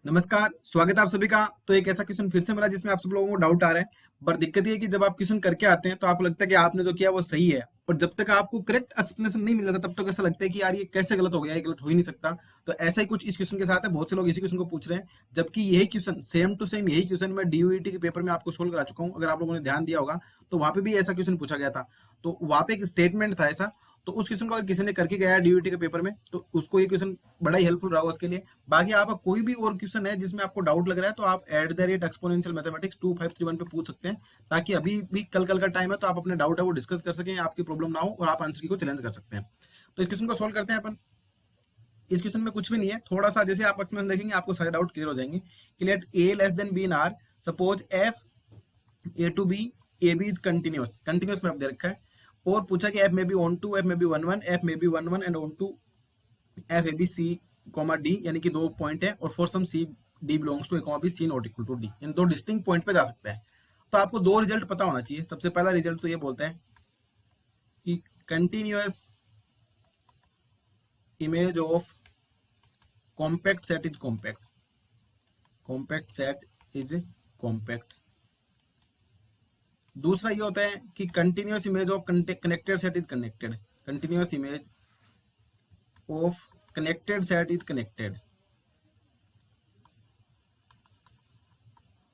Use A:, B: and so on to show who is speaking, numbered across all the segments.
A: नमस्कार, स्वागत है आप सभी का। तो एक ऐसा क्वेश्चन फिर से मिला जिसमें आप सब लोगों को डाउट आ रहा है। पर दिक्कत ये है कि जब आप क्वेश्चन करके आते हैं तो आपको लगता है कि आपने जो किया वो सही है, और जब तक आपको करेक्ट एक्सप्लेनेशन नहीं मिल जाता तब तक ऐसा लगता है कि यार ये कैसे गलत हो गया, ये गलत हो ही नहीं सकता। तो ऐसा ही कुछ इस क्वेश्चन के साथ है। बहुत से लोग इसी क्वेश्चन को पूछ रहे हैं, जबकि यही क्वेश्चन सेम टू सेम यही क्वेश्चन मैं डीयूईटी के पेपर में आपको सोल्व करा चुका हूँ। अगर आप लोगों ने ध्यान दिया होगा तो वहां पे भी ऐसा क्वेश्चन पूछा गया था। तो वहां पे एक स्टेटमेंट था ऐसा। तो उस क्वेश्चन को अगर किसी ने करके गया है डीयूटी के पेपर में तो उसको ये क्वेश्चन बड़ा ही हेल्पफुल रहा होगा उसके लिए। बाकी आपका कोई भी और क्वेश्चन है जिसमें आपको डाउट लग रहा है तो आप @exponential mathematics 2531 पे पूछ सकते हैं, ताकि अभी भी कल का टाइम है तो आप अपने डाउट है वो डिस्कस कर सकें, आपकी प्रॉब्लम ना हो और आप आंसर की को चैलेंज कर सकते हैं। तो इस क्वेश्चन को सोल्व करते हैं अपन। इस क्वेश्चन में कुछ भी नहीं है, थोड़ा सा जैसे आप एक्सप्लेनेशन देखेंगे आपको सारे डाउट क्लियर हो जाएंगे कि let a less than b in r, suppose f a to b a b is continuous, continuous में दे रखा है। और पूछा कि f में बी ऑन टू, f में बी 1 1, f में B 1 1 and onto F A B C comma D, यानी कि दो पॉइंट है, और for some C D belongs to A comma B C not equal to D, इन दो distinct point पे जा सकता है। तो आपको दो रिजल्ट पता होना चाहिए। सबसे पहला रिजल्ट तो ये बोलता है कि continuous image of compact set is compact, compact set is compact. दूसरा ये होता है कि continuous image of connected set is connected, continuous image of connected set is connected.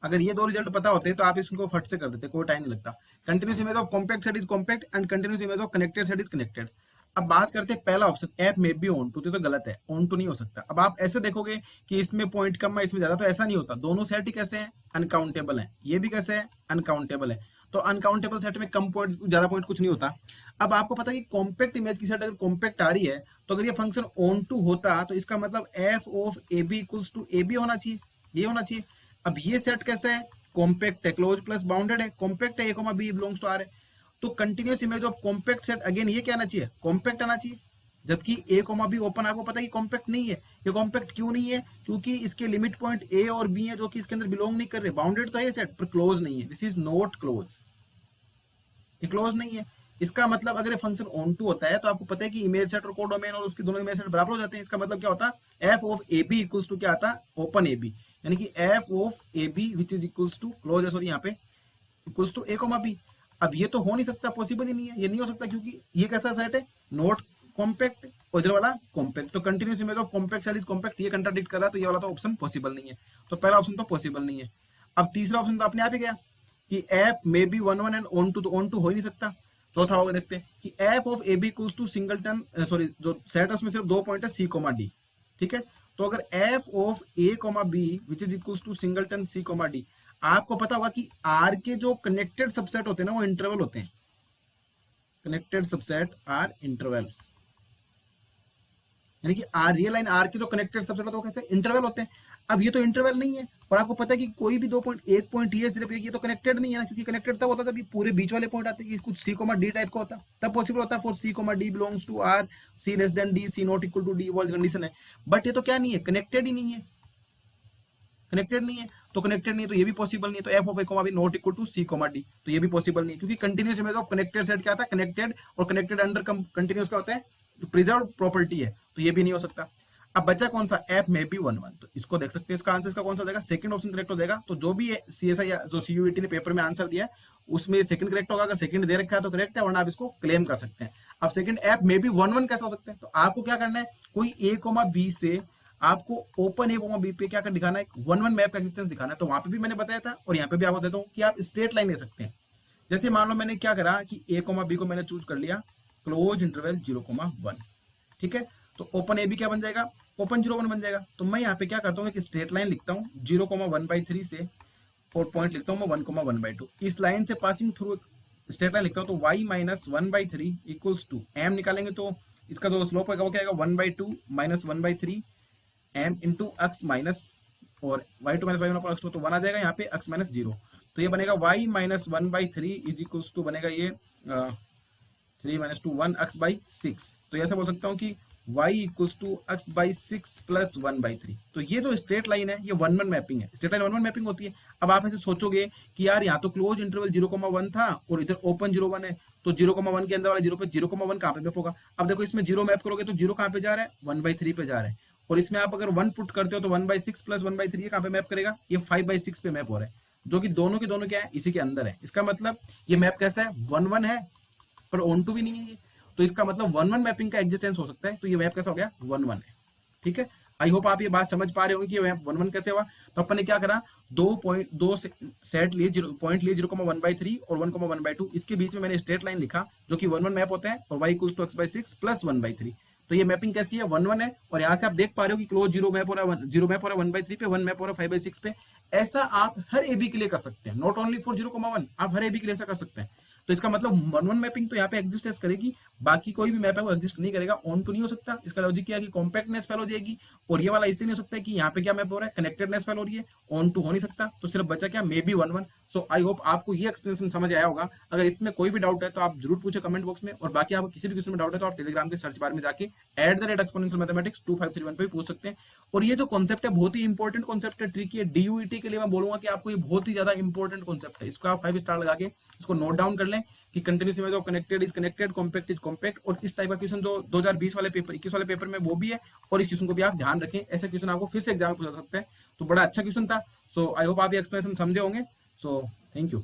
A: अगर ये दो रिजल्ट पता होते तो आप इसको फट से कर देते, कोई टाइम नहीं लगता। Continuous image of compact set is compact and continuous image of connected set is connected. अब बात करते हैं पहला ऑप्शन, एफ मे बी ऑन टू, तो गलत है, ऑन टू नहीं हो सकता। अब आप ऐसे देखोगे कि इसमें पॉइंट कम है इसमें ज्यादा, तो ऐसा नहीं होता। दोनों सेट ही कैसे हैं, अनकाउंटेबल है। ये भी कैसे है, अनकाउंटेबल है। तो अनकाउंटेबल सेट में कम पॉइंट ज्यादा पॉइंट कुछ नहीं होता। अब आपको पता है कि कॉम्पैक्ट इमेज की सेट अगर कॉम्पैक्ट आ रही है तो अगर ये फंक्शन ऑन टू होता तो इसका मतलब F of A B equals to A B होना चाहिए, ये होना चाहिए। अब ये सेट कैसा है, कॉम्पैक्ट है, क्लोज प्लस बाउंडेड है, कॉम्पैक्ट है, a comma b belongs to R है। तो continuous image of compact set again ये क्या आना चाहिए, कॉम्पैक्ट आना चाहिए। जबकि ए कॉमा बी ओपन आपको पता है कि कॉम्पैक्ट नहीं है। ये कॉम्पैक्ट क्यों नहीं है, क्योंकि इसके लिमिट पॉइंट ए और बी है जो कि इसके अंदर बिलोंग नहीं कर रहे। बाउंडेड तो है सेट पर क्लोज नहीं है, दिस इज नॉट क्लोज, ये क्लोज नहीं है। इसका मतलब अगर ये फंक्शन ऑन टू होता है तो आपको पता है कि इमेज सेट और कोडोमेन और उसके दोनों इमेज सेट बराबर हो जाते हैं। इसका मतलब क्या होता है, F of A B equals to क्या आता है, ओपन ए बी, यानी कि F of A B which is equals to close है, सॉरी यहाँ पे equals to A comma B. अब ये तो हो नहीं सकता, पॉसिबल ही नहीं है, ये नहीं हो सकता क्योंकि ये कैसा सेट है, नॉट कॉम्पैक्ट, और इधर वाला कॉम्पैक्ट। तो continuous image of compact set is compact, ये कंट्राडिक्ट कर रहा है, तो ये वाला तो ऑप्शन पॉसिबल नहीं है। तो पहला ऑप्शन तो पॉसिबल नहीं है। अब तीसरा ऑप्शन तो अपने आप ही गया कि एफ मे बी 1 1 एंड ऑन टू, तो ऑन टू हो ही नहीं सकता। चौथा होगा, देखते हैं कि F of A B equals to singleton, sorry जो सेट है उसमें सिर्फ दो पॉइंट है, सी कोमा डी, ठीक है। तो अगर F of A comma B which is equals to singleton C comma D, आपको पता होगा कि आर के जो कनेक्टेड सबसेट होते हैं ना वो इंटरवल होते हैं, कनेक्टेड सबसेट आर इंटरवल, यानी कि आर रियल लाइन आर के जो कनेक्टेड सबसेट होते हैं वो कैसे इंटरवल होते हैं। अब ये तो इंटरवल नहीं है, और आपको पता है कि कोई भी दो पॉइंट, एक पॉइंट ये सिर्फ ये तो कनेक्टेड नहीं है ना, क्योंकि कनेक्टेड तब होता है जब ये पूरे बीच वाले पॉइंट आते हैं, कुछ सी कोमा डी टाइप का होता है, तब पॉसिबल होता है for C comma D belongs to R, C less than D, C not equal to D, वो कंडीशन है। बट ये तो क्या नहीं है, कनेक्टेड ही नहीं है, कनेक्टेड नहीं है। तो कनेक्टेड नहीं है तो ये भी पॉसिबल नहीं है। तो F of A comma B not equal to C comma D, तो ये भी पॉसिबल नहीं है, क्योंकि continuous image of connected set क्या था, कनेक्टेड, और कनेक्टेड अंडर कंटिन्यूस क्या होता है, प्रिजर्व प्रॉपर्टी है, तो ये भी नहीं हो सकता। अब बचा कौन सा, एफ में बी 1 1, तो इसको देख सकते हैं, इसका आंसर इसका कौन सा हो जाएगा, सेकंड ऑप्शन करेक्ट हो जाएगा। तो जो भी सीएसआई जो सीयूईटी ने पेपर में आंसर दिया है उसमें सेकंड करेक्ट होगा। अगर सेकंड दे रखा है तो करेक्ट है, वरना आप इसको क्लेम कर सकते हैं। अब सेकंड एफ में बी 1 1 कैसे हो सकते हैं, तो आपको क्या करना है, कोई ए कोमा बी से आपको ओपन ए कोमा बी पे क्या कर दिखाना है, 1 1 मैप का एक्सिस्टेंस दिखाना है। तो वहां पे भी मैंने बताया था और यहाँ पे भी आपको देता हूँ कि आप स्ट्रेट लाइन ले सकते हैं। जैसे मान लो मैंने क्या करा कि ए कोमा बी को मैंने चूज कर लिया क्लोज इंटरवल 0,1, ठीक है। तो ओपन ए बी क्या बन जाएगा, ओपन 0 1 बन जाएगा। तो मैं यहाँ पे क्या करता हूँ, एक स्ट्रेट लाइन लिखता हूँ 0,1/3 से, और पॉइंट लिखता हूँ मैं 1,1/2। इस लाइन से पासिंग थ्रू स्ट्रेट लाइन लिखता हूँ, तो y minus 1/3 equals to m निकालेंगे तो इसका जो स्लोप होगा वो क्या आएगा, 1/2 minus 1/3 m into x minus, और y2 माइनस y1 तो 1 आ जाएगा यहाँ पे, x माइनस 0। तो ये बनेगा y minus 1/3 is equals to बनेगा ये 3 माइनस 2 1 x/6। तो ऐसा बोल सकता हूँ कि y equals to x/6 plus 1/3। तो ये जो स्ट्रेट लाइन है ये 1 1 मैपिंग है, स्ट्रेट लाइन 1 1 मैपिंग होती है। अब आप ऐसे सोचोगे कि यार यहाँ तो क्लोज इंटरवल 0,1 था और इधर ओपन 0,1 है, तो 0,1 के अंदर वाला 0 पे 0,1 कहाँ पे मैप होगा। अब देखो इसमें 0 मैप करोगे तो 0 कहाँ पे जा रहा है, 1/3 पे जा रहा है, और इसमें आप अगर 1 पुट करते हो तो 1/6 प्लस 1/3 कहाँ पे मैप करेगा, ये 5/6 पे मैप हो रहा है, जो कि दोनों के दोनों क्या है, इसी के अंदर है। इसका मतलब ये मैप कैसा है, 1/1 है पर ऑन टू भी नहीं है ये, तो इसका मतलब 1/1 मैपिंग का एग्जिस्टेंस हो सकता है, तो ये मैप कैसा हो गया, 1/1 है। ठीक है, आई होप आप ये बात समझ पा रहे होंगे कि मैप 1/1 कैसे हुआ। तो अपन ने क्या करा, दो सेट लिए, पॉइंट लिए 0,1/3 और 1,1/2, इसके बीच में मैंने स्ट्रेट लाइन लिखा जो कि 1/1 मैप होता है, और y equals to x/6 plus 1/3। तो ये मैपिंग कैसी है, 1/1 है, और यहाँ से आप देख पा रहे हो कि क्लोज जीरो मैप हो रहा है, जीरो मैप हो रहा है 1/3 पे, 1 मैप हो रहा है 5/6 पे। ऐसा आप हर ए बी के लिए कर सकते हैं, नॉट ओनली फॉर 0,1, आप हर ए बी के लिए ऐसा कर सकते हैं। तो इसका मतलब 1/1 मैपिंग तो यहाँ पे एग्जिस्टेंस करेगी, बाकी कोई भी मैप है वो एग्जिस्ट नहीं करेगा, ऑन तो नहीं हो सकता। इसका लॉजिक क्या है कि कॉम्पैक्टनेस फेल हो जाएगी, और ये वाला इसलिए नहीं हो सकता है कि यहाँ पे क्या मैप हो रहा है, कनेक्टेडनेस फेल हो रही है, ऑन टू हो नहीं सकता, तो सिर्फ बचा क्या, may be 1/1। So I hope आपको ये एक्सप्लेनेशन समझ आया होगा। अगर इसमें कोई भी डाउट है तो आप जरूर पूछे कमेंट बॉक्स में, और बाकी आपको किसी भी क्वेश्चन में डाउट है तो आप टेलीग्राम के सर्च बार में जाके @exponential mathematics 2531 पे पूछ सकते हैं। और ये जो कॉन्सेप्ट है बहुत ही इंपॉर्टेंट कॉन्सेप्ट है, ट्रिकी है, डीयूईटी के लिए मैं बोलूंगा कि आपको ये बहुत ही ज्यादा इंपॉर्टेंट कॉन्सेप्ट है, इसको आप 5 स्टार लगा के इसको नोट डाउन कर लें कि कंटिन्यूस में जो connected is connected, compact is compact. और इस टाइप का क्वेश्चन जो 2020 वाले पेपर, 21 वाले पेपर में वो भी है, और इस क्वेश्चन को भी आप ध्यान रखें, ऐसे क्वेश्चन आपको फिर से एग्जाम में पूछा सकते हैं। तो बड़ा अच्छा क्वेश्चन था। सो आई होप आप ये एक्सप्लेनेशन समझे होंगे। So thank you.